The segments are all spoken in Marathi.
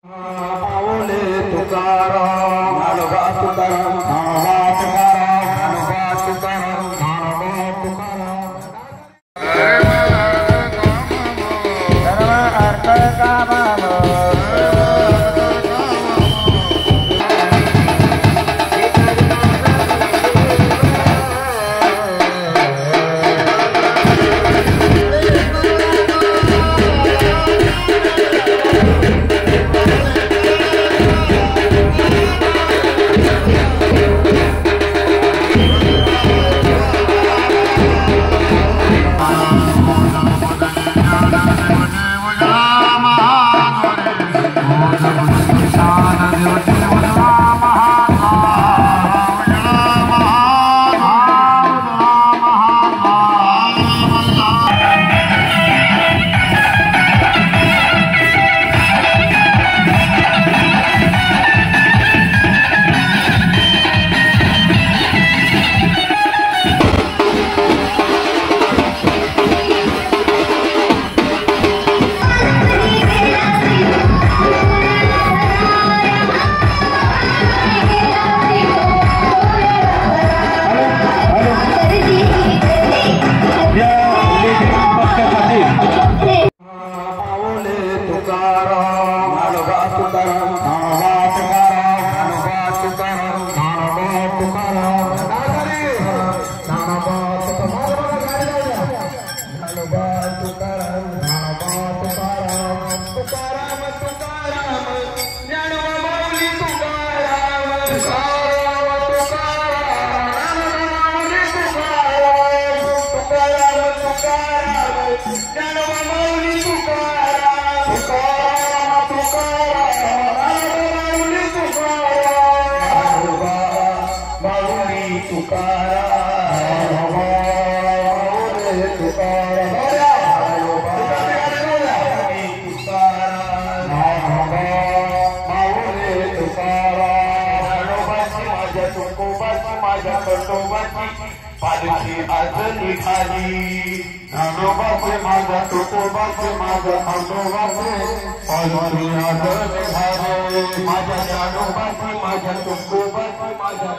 माऊली तुकाराम ज्ञानोबा तुकाराम ज्ञानोबा तुकाराम ज्ञानोबा तुकाराम ज्ञानोबा तुकाराम सर्व अर्थ कामावो पालखी आज निघाली ज्ञानोबाचे माझ्या तुकोबाचे माझ्या ज्ञानोबाचे पालखी आज निघाली माझ्या ज्ञानोबाचे माझ्या तुकोबाचे माझ्या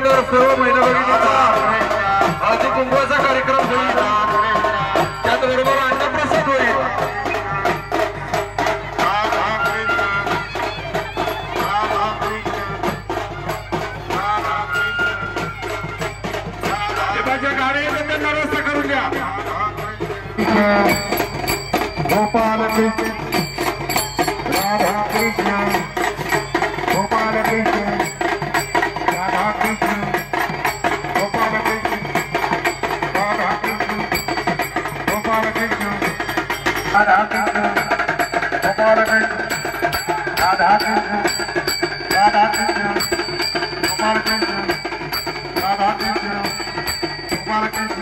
झाल्यानंतर सर्व महिला भगिनींचा हळदी कुंकवाचा कार्यक्रम होईल. त्याचबरोबर अन्नप्रसाद होईल. गाडी त्यांना रस्ता करून द्या. गोपाल कृष्ण राधा कृष्ण गोपाल कृष्ण राधा कृष्ण गोपाल कृष्ण राधा कृष्ण गोपाल कृष्ण राधा कृष्ण गोपाल कृष्ण राधा कृष्ण राधा कृष्ण गोपाल कृष्ण राधा कृष्ण गोपाल कृष्ण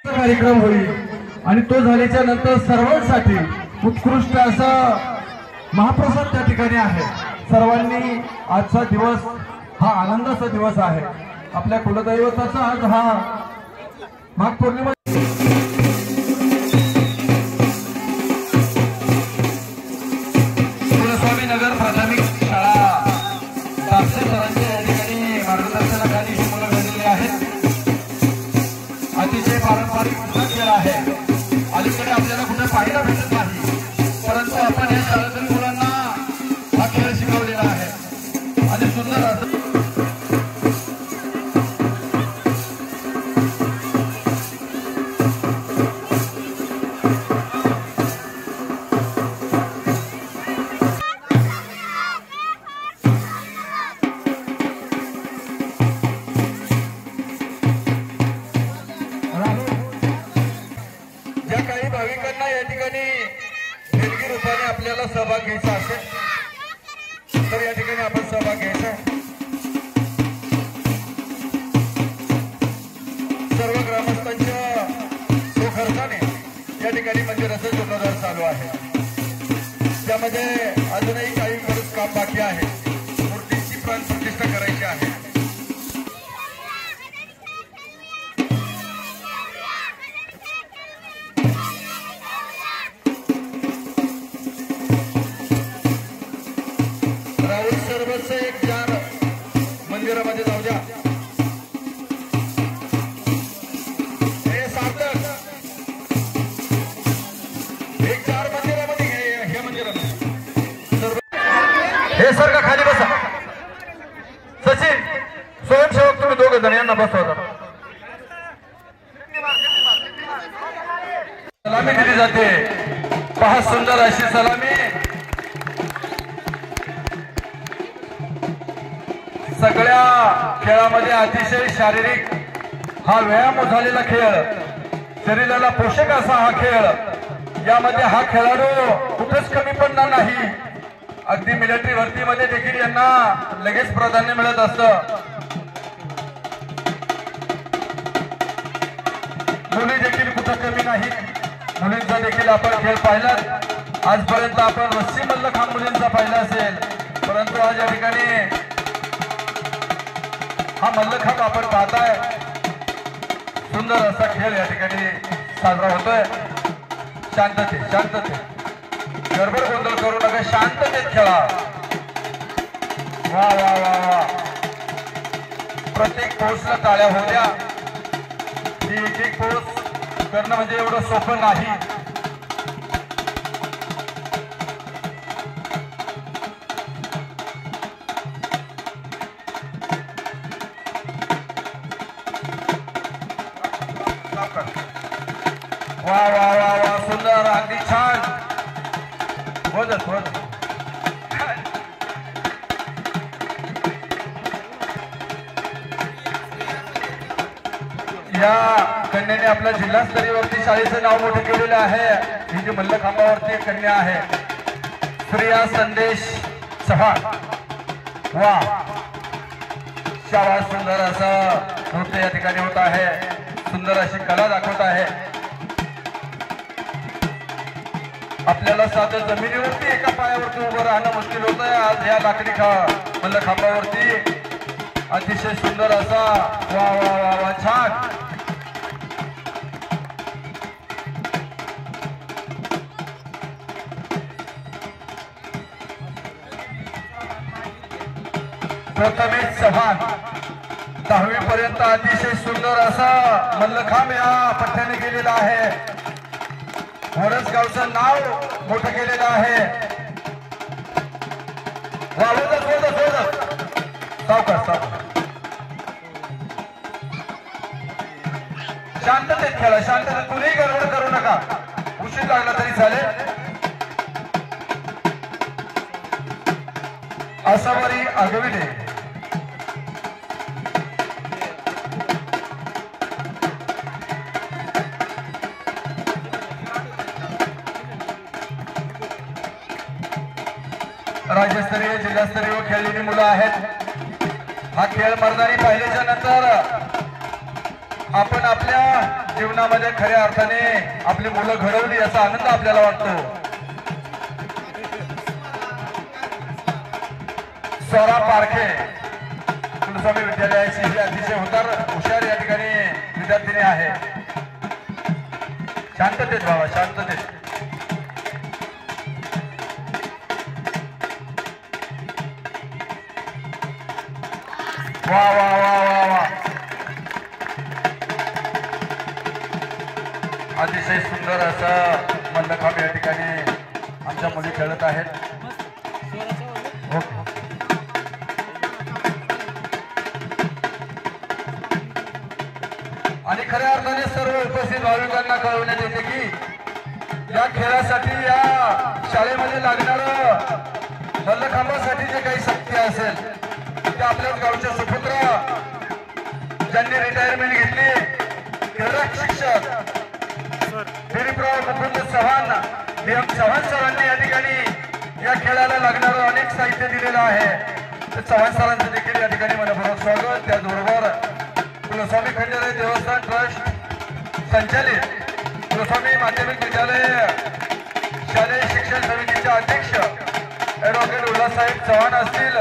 कार्यक्रम होईल आणि तो झाल्याच्या नंतर सर्वांसाठी उत्कृष्ट असा महाप्रसाद त्या ठिकाणी आहे. सर्वांनी आजचा दिवस हा आनंदाचा दिवस आहे. आपल्या कुलदैवताचा आज हा माघ पौर्णिमा. कुलस्वामी नगर प्राथमिक शाळा तापसे सरांच्या या ठिकाणी मार्गदर्शनाखाली ही मुलं घडलेली आहेत. अतिशय पारंपरिक खेळ आहे. अलीकडे आपल्याला कुठे पाहायला भेटत नाही, परंतु आपण या शाळेतील मुलांना हा खेळ शिकवलेला आहे आणि सुंदर असं भाविकांना या ठिकाणी देणगी रूपाने आपल्याला सहभाग घ्यायचा असेल तर या ठिकाणी आपण सहभाग घ्यायचा. सर्व ग्रामस्थांच्या स्वखर्चाने या ठिकाणी मंदिराचा जीर्णोद्धार चालू आहे. त्यामध्ये अजूनही काही बरेच काम बाकी आहे. मूर्तीची प्राण प्रतिष्ठा करायची आहे. एक चार मंदिरामध्ये जाऊ द्या. हे सार्थक एक चार मंदिरामध्ये हे मंदिरामध्ये हे सर का खाली बसा. सचिन स्वयंसेवक तुम्ही दोघ जण यांना बसवा. सलामी दिली जाते. पहा सुंदर अशी सलामी. सगळ्या खेळामध्ये अतिशय शारीरिक हा व्यायाम झालेला खेळ, शरीराला पोषक असा हा खेळ. यामध्ये हा खेळाडू कुठेच कमी पडणार नाही. अगदी मिलिटरी भरतीमध्ये देखील यांना लगेच प्राधान्य मिळत असतं. काही मुलींचा देखील आपण खेळ पाहिला. आजपर्यंत आपण रस्सी मल्लखांब मुलींचा पाहिला असेल, परंतु आज या ठिकाणी हा मल्लखांब आपण पाहताय. सुंदर असा खेळ या ठिकाणी साजरा होतोय. शांतते गडबड गोंधळ करू नका, शांततेत खेळा. वा वा वा वा, प्रत्येक पोस्टला टाळ्या होत्या. ही एक पोस्ट करणं म्हणजे एवढं सोपं नाही. वा वा वा वा, सुंदर, अगदी छान. होत या कन्याने आपल्या जिल्हास्तरीयवरती शाळेचं नाव मोठं केलेलं आहे. ही जी मल्लखांबावरती कन्या आहे, प्रिया संदेश चव्हाण. वा, शाबास, सुंदर असं नृत्य या ठिकाणी होत आहे. सुंदर अशी कला दाखवत आहे. आपल्याला साधं जमिनीवरती एका पायावरती उभं राहणं मुश्किल होत आहे. आज या लाकडी मल्लखांबावरती अतिशय सुंदर असा वा वा वा वा, छान. प्रथमेश चव्हाण 10वी पर्यंत अतिशय सुंदर असा मल्लखांब या पठ्याने केलेला आहे. वरसगावचं नाव मोठं केलेलं आहे. शांततेत खेळा, शांततेत. कुणीही गडबड करू नका, उशीर लागला तरी चालेल. असावरी आगविले राज्यस्तरीय जिल्हास्तरीय खेळलेली मुलं आहेत. हा खेळ मर्दानी पाहिल्याच्या नंतर आपण आपल्या जीवनामध्ये खऱ्या अर्थाने आपली मुलं घडवली याचा आनंद आपल्याला वाटतो. स्वरा पारखे कुलस्वामी विद्यालयाची ही अतिशय हुशार या ठिकाणी विद्यार्थिनी आहे. शांततेत बाबा, शांततेत. वा वा वा वा वा, अतिशय सुंदर असं मल्लखांब या ठिकाणी आमच्या मुली खेळत आहेत. आणि खऱ्या अर्थाने सर्व उपस्थित भाविकांना कळवण्यात येते की या खेळासाठी या शाळेमध्ये लागणारं मल्लखांबासाठी जे काही शक्ती असेल ते आपल्याच गावचे सुपुत्र ज्यांनी रिटायरमेंट घेतली, क्रीडा शिक्षक दिलीपराव मुकुंद चव्हाण, DM चव्हाण सरांनी या ठिकाणी या खेळाला लागणारं अनेक साहित्य दिलेलं आहे. तर चव्हाण सरांचं देखील या ठिकाणी मनपूर्वक स्वागत. त्याचबरोबर कुलस्वामी खंडेराय देवस्थान ट्रस्ट संचालित कुलस्वामी माध्यमिक विद्यालय शालेय शिक्षण समितीचे अध्यक्ष ॲडव्होकेट उल्हाससाहेब चव्हाण असतील,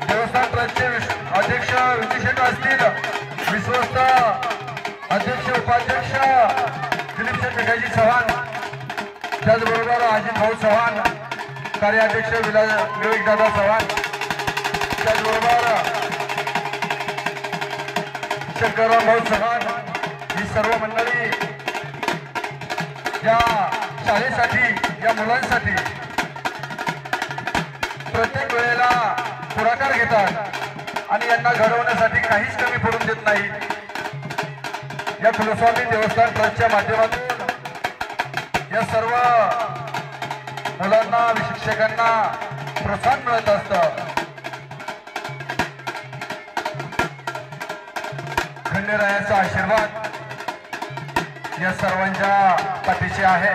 देवस्थान ट्रस्टचे अध्यक्ष विजयशेठ असतील, विश्वस्त अध्यक्ष उपाध्यक्ष दिलीपशेठ भिकाजी चव्हाण, त्याचबरोबर अजित भाऊ चव्हाण, कार्याध्यक्ष विवेकदादा चव्हाण, त्याचबरोबर शंकरराव भाऊ चव्हाण, ही सर्व मंडळी या शाळेसाठी, या मुलांसाठी प्रत्येक वेळेला पुढाकार घेतात आणि यांना घडवण्यासाठी काहीच कमी पडून देत नाही. या कुलस्वामी देवस्थान ट्रस्टच्या माध्यमातून या सर्व मुलांना आणि शिक्षकांना प्रोत्साहन मिळत असतं. खंडेरायाचा आशीर्वाद या सर्वांच्या पाठीशी आहे.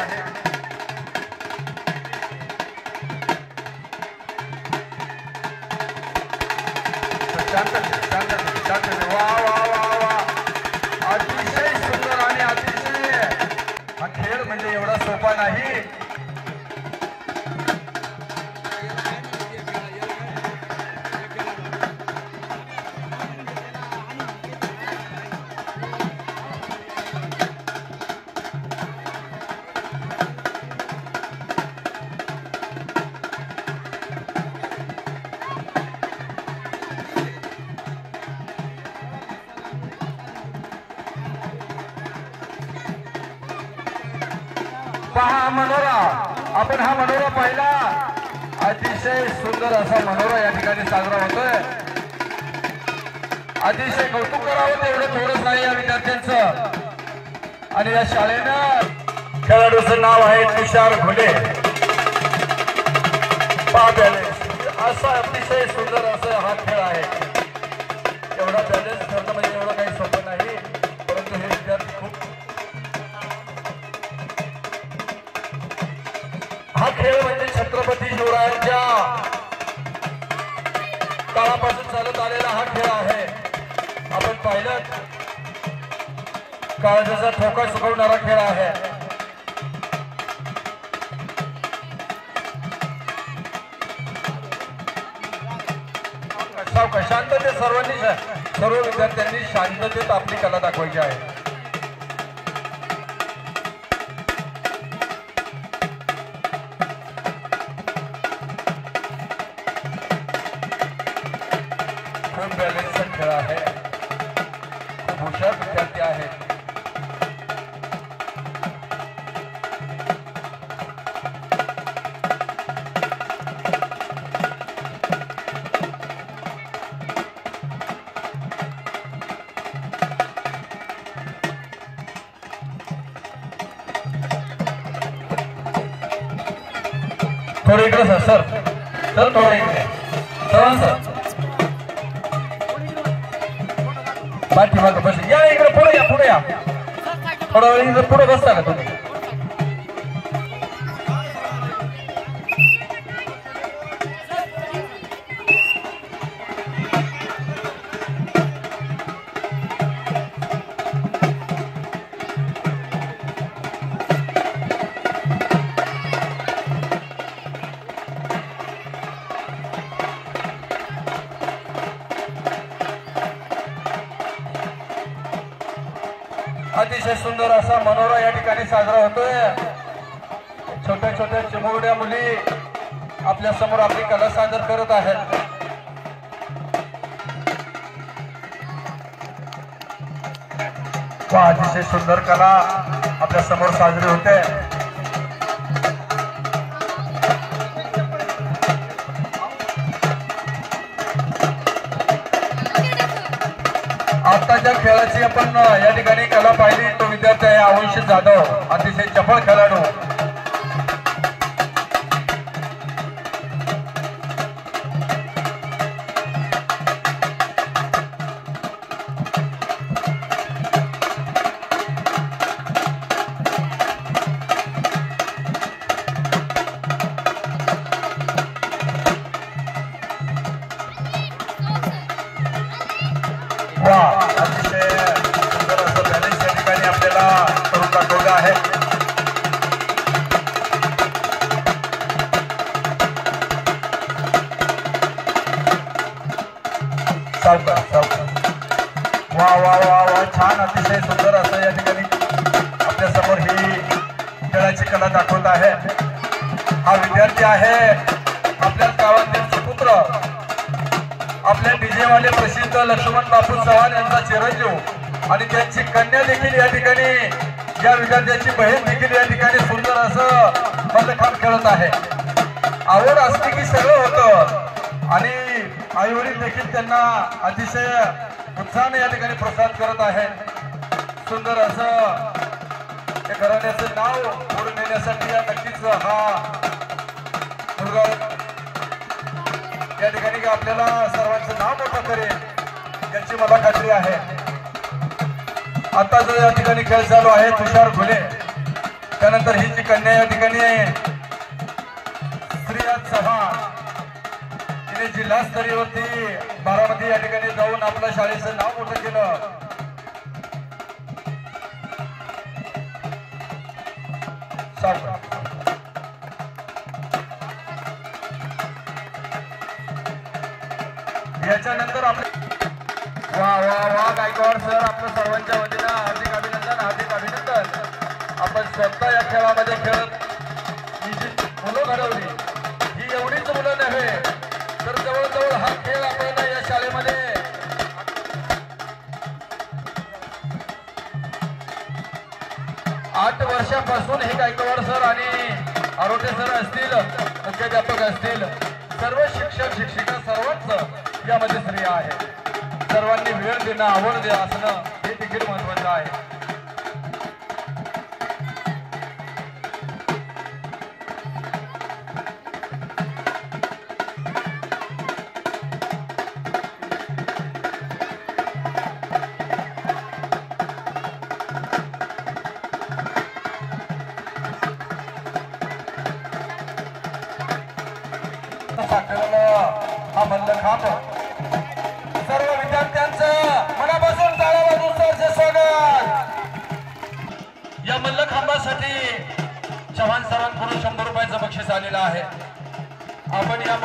वा वा वा वा, अतिशय सुंदर आणि अतिशय पहा मनोरा, आपण हा मनोरा पाहिला, अतिशय सुंदर असा मनोरा या ठिकाणी साजरा होतोय. अतिशय कौतुक करावं तेवढं थोडंच नाही या विद्यार्थ्यांचं. आणि या शाळेनं खेळाडूचं नाव आहे तुषार घोडे. पहा बॅलेन्स, असा अतिशय सुंदर असं हा खेळ आहे. एवढा बॅलेन्स करणं म्हणजे एवढं काही सोपं नाही, परंतु हे विद्यार्थी खूप. हा खेळ म्हणजे छत्रपती शिवरायांच्या काळापासून चालत आलेला हा खेळ आहे. आपण पाहिलं, काळजाचा ठोका सुकवणारा खेळ आहे. शांततेत सर्व विद्यार्थ्यांनी शांततेत आपली कला दाखवायची आहे. खूप बॅलेन्सचा खेळ आहे, खूप हुशार विद्यार्थी आहेत. थोडं इकडे सर सर सर थोडं इकडे सर पाठीमागं बस या, इकडे पुढे या, पुढे या, थोडा वेळ इकडे पुढे बसता का तुम्ही? अतिशय सुंदर असा मनोरा या ठिकाणी साजरा होतोय. छोट्या छोट्या चिमुरड्या मुली आपल्या समोर आपली कला सादर करत आहेत. अतिशय सुंदर कला आपल्या समोर साजरी होते. आताच्या खेळाची आपण या ठिकाणी कला पाहिली, तो विद्यार्थी आहे अवंशी जाधव, अतिशय चपळ खेळाडू. अतिशय सुंदर असं बॅलेन्स या ठिकाणी आपल्याला करून दाखवलं आहे. वा वा वा वा, छान, अतिशय सुंदर असं या ठिकाणी आपल्या समोर ही खेळाची कला दाखवत आहे. हा विद्यार्थी आहे आपल्या गावातील सुपुत्र, आपले डीजेवाले प्रसिद्ध लक्ष्मण बापू चव्हाण यांचा चिरंजीव आणि त्यांची कन्या देखील या ठिकाणी, या विद्यार्थ्याची बहीण देखील या ठिकाणी सुंदर असं मल्लखांब खेळत आहे. आवड असते की सगळं होतं आणि आई वडील देखील त्यांना अतिशय उत्साहाने या ठिकाणी प्रोत्साहित करत आहेत. सुंदर असं या घराण्याचं नाव पुढे नेण्यासाठी या नक्कीच हा मुलगा या ठिकाणी आपल्याला सर्वांचं नाव मोठं करेल याची मला खात्री आहे. आता जो या ठिकाणी खेळ चालू आहे तुषार घोले, त्यानंतर ही जी कन्या या ठिकाणी श्रिया चव्हाण, तिने जिल्हा स्तरीयवरती बारामती या ठिकाणी जाऊन आपल्या शाळेचं नाव मोठं केलं. याच्यानंतर आपले वा वा वा गायकवाड सर, आपलं सर्वांच्या वतीनं हार्दिक अभिनंदन, हार्दिक अभिनंदन. आपण स्वतः या खेळामध्ये खेळत ही जी मुलं घडवली, ही एवढीच मुलं नव्हे तर जवळजवळ हा खेळ आपण या शाळेमध्ये 8 वर्षापासून हे गायकवाड सर आणि आरोटे सर असतील, मुख्याध्यापक असतील, सर्व शिक्षक शिक्षिका सर्वच यामध्ये श्रेय आहे. सर्वांनी वेळ देणं, आवड असणं हे देखील महत्वाचं आहे. हा मल्लखांब सर्व विद्यार्थ्यांचं मनापासून टाळ्या वाजवून सरचे स्वागत. या मल्लखांबासाठी चव्हाण सरांकडून 100 रुपयाचं बक्षीस आलेलं आहे. आपण या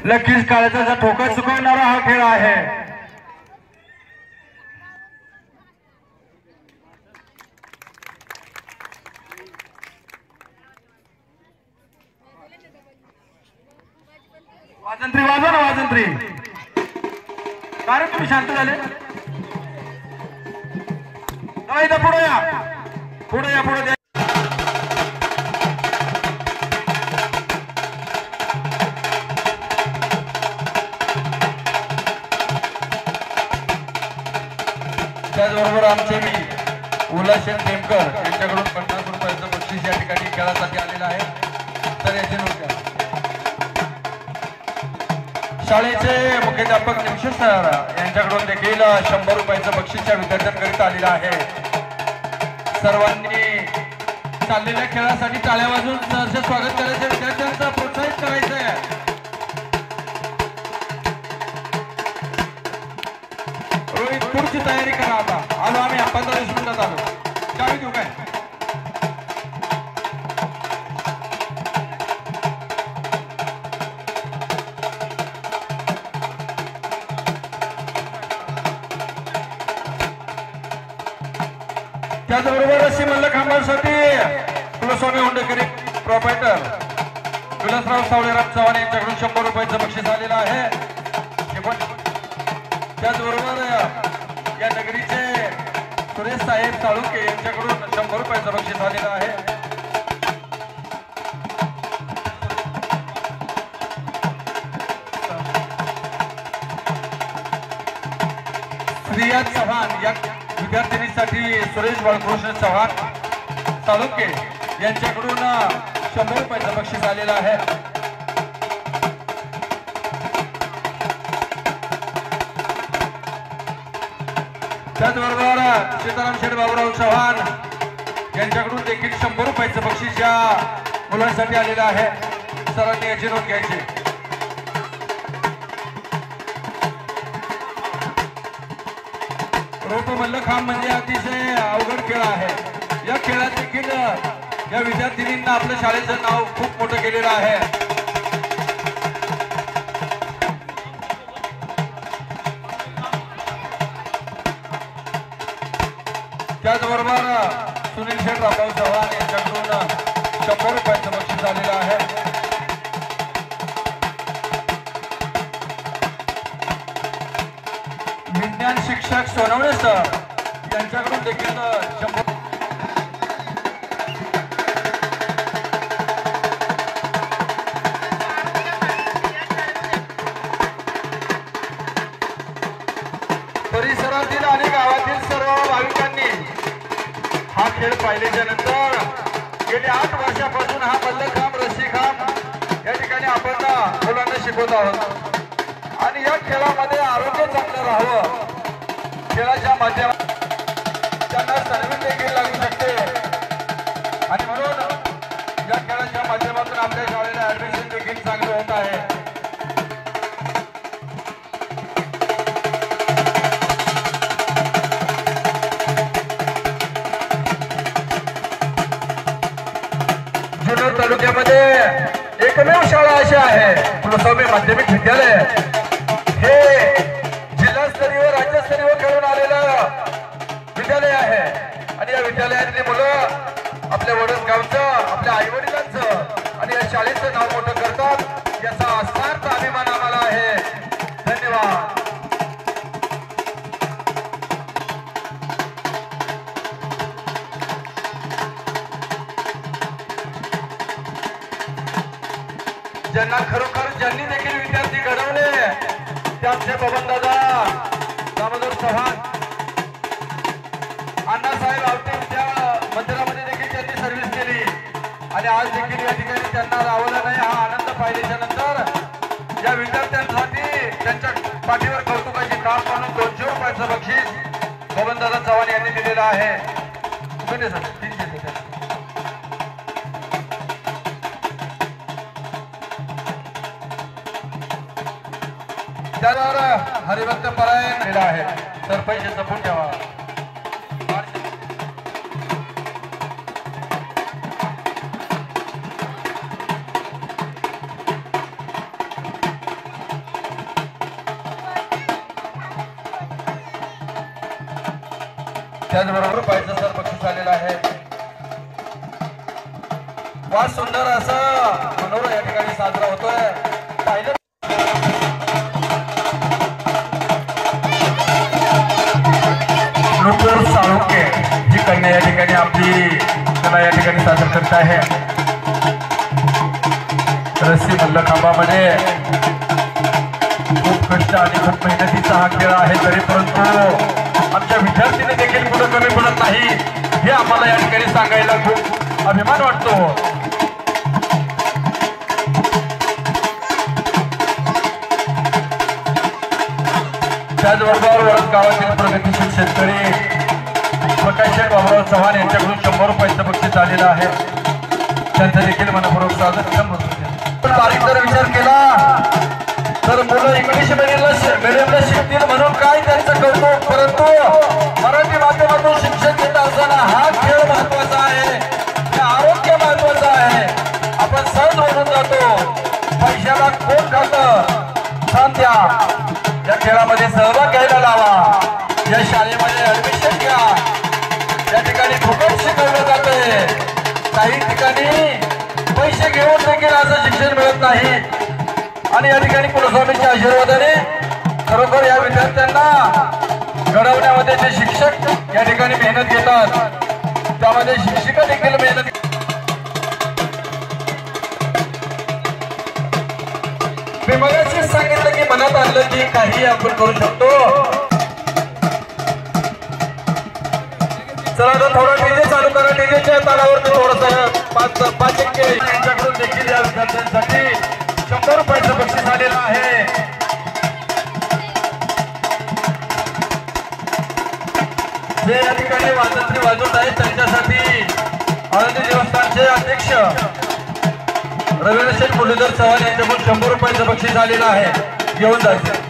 नक्कीच काळाचा ठोका चुकवणारा हा खेळ आहे. वाजंत्री वाजवा ना, वाजंत्री. कारण तुम्ही शांत झाले. इथं पुढे या, पुढे या, पुढे द्या. त्याचबरोबर आमचे मी उल्हासचंद टेमकर यांच्याकडून 50 रुपयाचं बक्षीस या ठिकाणी खेळासाठी आलेलं आहे. तर याची नोंद करा. शाळेचे मुख्याध्यापक निमशेर सर यांच्याकडून देखील 100 रुपयाचं बक्षीस या विद्यार्थ्यांकरिता आलेलं आहे. सर्वांनी चाललेल्या खेळासाठी टाळ्या वाजवून सहर्ष स्वागत करायचं, विद्यार्थ्यांचं प्रोत्साहित करायचंय. रोहित पुढची तयारी करा. आता आलो आम्ही 15 मिनिटात आलो. चावी देऊ काय? त्याचबरोबर अशी मल्लखांबासाठी कुलस्वामी हुंडेकरी प्रोप्रायटर विलासराव सावळेराव चव्हाण यांच्याकडून 100 रुपयाचं बक्षीस आलेलं आहे. त्याचबरोबर या नगरीचे सुरेश साहेब साळुंके यांच्याकडून 100 रुपयाचं बक्षीस आलेलं आहे. श्रिया चव्हाण या विद्यार्थिनीसाठी सुरेश बाळकृष्ण चव्हाण साळुंके यांच्याकडून 100 रुपयाचं बक्षीस आलेलं आहे. त्याचबरोबर सीताराम शेठ बाबूराव चव्हाण यांच्याकडून देखील 100 रुपयाचं बक्षीस या मुलांसाठी आलेलं आहे. सरांनी याची नोंद घ्यायची. रोप मल्लखांब म्हणजे अतिशय अवघड खेळ आहे. या खेळात देखील या विद्यार्थिनींना आपल्या शाळेचं नाव खूप मोठं केलेलं आहे. त्याचबरोबर सुनील शेठ रामभाऊ चव्हाण यांच्याकडून 100 रुपयाचं बक्षीस आलेलं आहे. विज्ञान शिक्षक सोनवणे सर यांच्याकडून देखील 100. परिसरातील आणि गावातील सर्व भाविकांनी हा खेळ पाहिल्याच्या नंतर गेल्या 8 वर्षापासून हा मल्लखांब रस्सीखांब या ठिकाणी आपण मुलांना शिकवत आहोत. आणि या खेळामध्ये आरोग्य चांगलं राहावं, खेळाच्या माध्यमातून त्यांना सर्विस देखील लागू शकते. आणि म्हणून या खेळाच्या माध्यमातून आपल्या शाळेला ऍडमिशन देखील चांगलं होत आहे. जुन्नर तालुक्यामध्ये एकमेव शाळा अशी आहे कुलस्वामी माध्यमिक विद्यालय. हे जिल्हास्तरीय राज्यस्तरीय खेळून आलेलं विद्यालय आहे. आणि या विद्यालयातली मुलं आपल्या वडसगावचं, आपल्या आई वडिलांचं आणि या शाळेचं नाव मोठं करतात. याचा सार्थ अभिमान आम्हाला आहे. धन्यवाद. ज्यांना खरोखर ज्यांनी देखील विद्यार्थी घडवले ते आमचे बबनदादा दामोदर चव्हाण, अण्णासाहेब आवटे विद्या मंदिरामध्ये देखील त्यांनी सर्व्हिस केली आणि आज देखील या ठिकाणी त्यांना रावलं नाही हा आनंद पाहिल्याच्या नंतर या विद्यार्थ्यांसाठी त्यांच्या पाठीवर कौतुकाची काम म्हणून 200 रुपयाचं बक्षीस बबनदादा चव्हाण यांनी दिलेलं आहे. त्यावर हरिभक्त परायण केला आहे तर पैसे जपून ठेवा. त्याचबरोबर पैसे सर बक्षीस आलेला आहे. फार सुंदर असं मनोरंजन या ठिकाणी साजरा होतोय. पाहिलं नुपूर साळुंके ही कन्या या ठिकाणी आपली कला या ठिकाणी सादर करत आहे. रस्सी मल्लखांबामध्ये खूप कष्ट आणि खूप मेहनतीचा हा खेळ आहे तरी परंतु आमच्या विद्यार्थीने देखील पुढे कमी पडत नाही हे आम्हाला या ठिकाणी सांगायला खूप अभिमान वाटतो. त्याचबरोबर वडद गावातील प्रगतीशील शेतकरी प्रकाश बाबूराव चव्हाण यांच्याकडून 100 रुपयाचं बक्षीस आलेलं आहे. त्यांचं देखील मनपूर्वक स्वागत. बारीक जर विचार केला तर मुलं इंग्लिश मीडियमला शिकतील म्हणून काय त्यांचं कौतुक, परंतु मराठी माध्यमातून शिक्षण घेत असताना हा खेळ महत्वाचा आहे, हे आरोग्य महत्वाचं आहे. आपण सहज म्हणून जातो पैशाला कोण खातं सांध्या या खेळामध्ये सहभाग घ्यायला लावा. या शाळेमध्ये ऍडमिशन घ्या. या ठिकाणी फुकट शिकवलं जातंय. काही ठिकाणी पैसे घेऊन देखील असं शिक्षण मिळत नाही आणि या ठिकाणी कुलस्वामींच्या आशीर्वादाने खरोखर या विद्यार्थ्यांना घडवण्यामध्ये जे शिक्षक या ठिकाणी मेहनत घेतात त्यामध्ये शिक्षिका देखील मेहनत. मी मगाशीच सांगितलं की मनात आणलं की काही आपण करू शकतो. चला तर थोडा डीजे चालू करा. डीजेच्या तालावरती थोडस 5 यांच्याकडून देखील या विद्यार्थ्यांसाठी 100 रुपयाचं बक्षीस आलेलं आहे. जे या ठिकाणी वाजंत्री वाजवत आहेत त्यांच्यासाठी आनंदी देवस्थानचे अध्यक्ष रवींद्र शेठ मुरलीधर चव्हाण यांच्याकडून 100 रुपयाचं बक्षीस आलेलं आहे. घेऊन जायचं.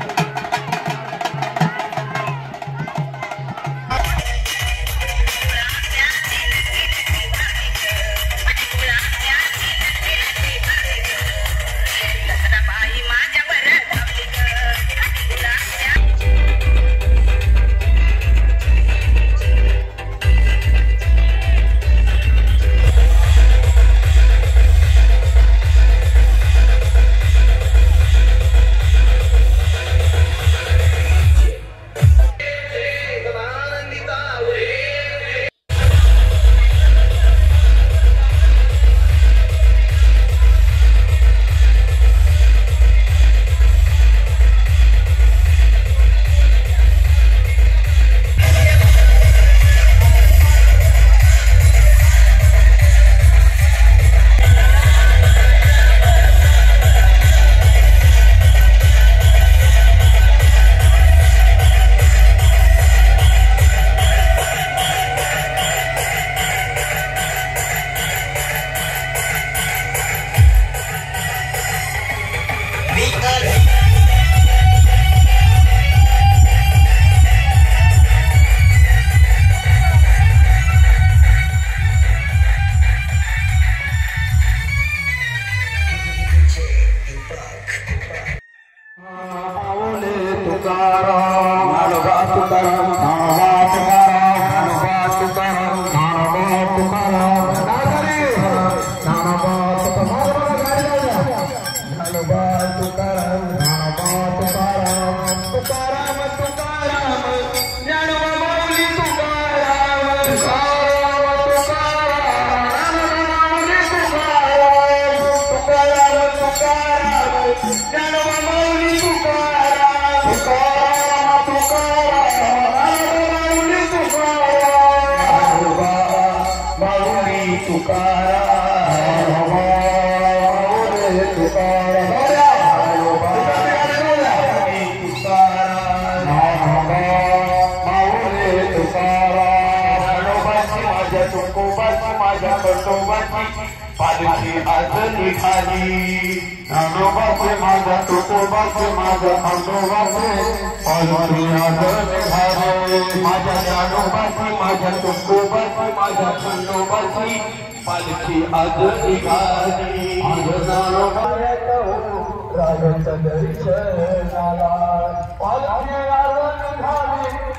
तुकाराम माऊली तुकाराम माझ्या खंडोबाची पालखी आज निघाली ज्ञानोबाचे माझ्या तुकोबाचे माझ्या खंडोबाचे पालखी आज निघाली माझ्या ज्ञानोबाची माझ्या तुकोबाची माझ्या खंडोबाची पालखी आज निघाली आज ज्ञानोबा राजाच्या दर्शनाला पालखी आज निघाली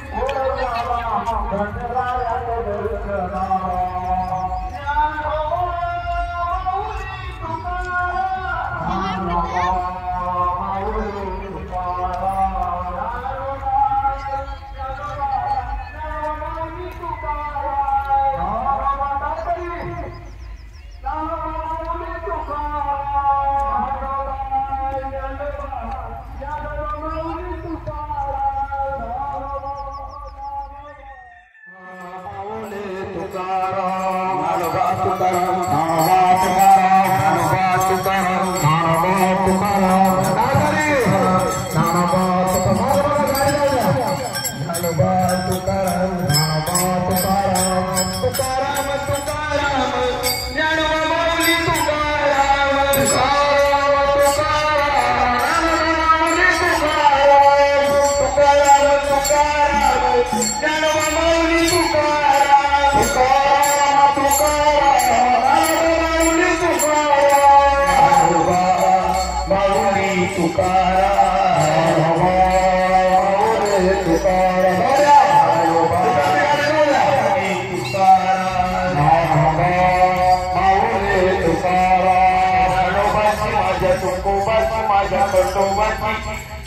माझ्या खंडोबाची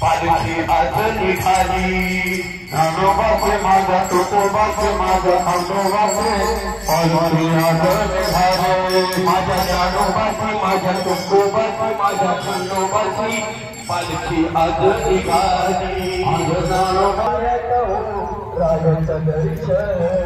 पालखी आज निघाली ज्ञानोबाचे माझ्या तुकोबाचे माझ्या खंडोबाचे पालखी आज निघाली माझ्या ज्ञानोबाची माझ्या तुकोबाची माझ्या खंडोबाची पालखी आज निघाली आज ज्ञानोबा राजाच्या दर्शन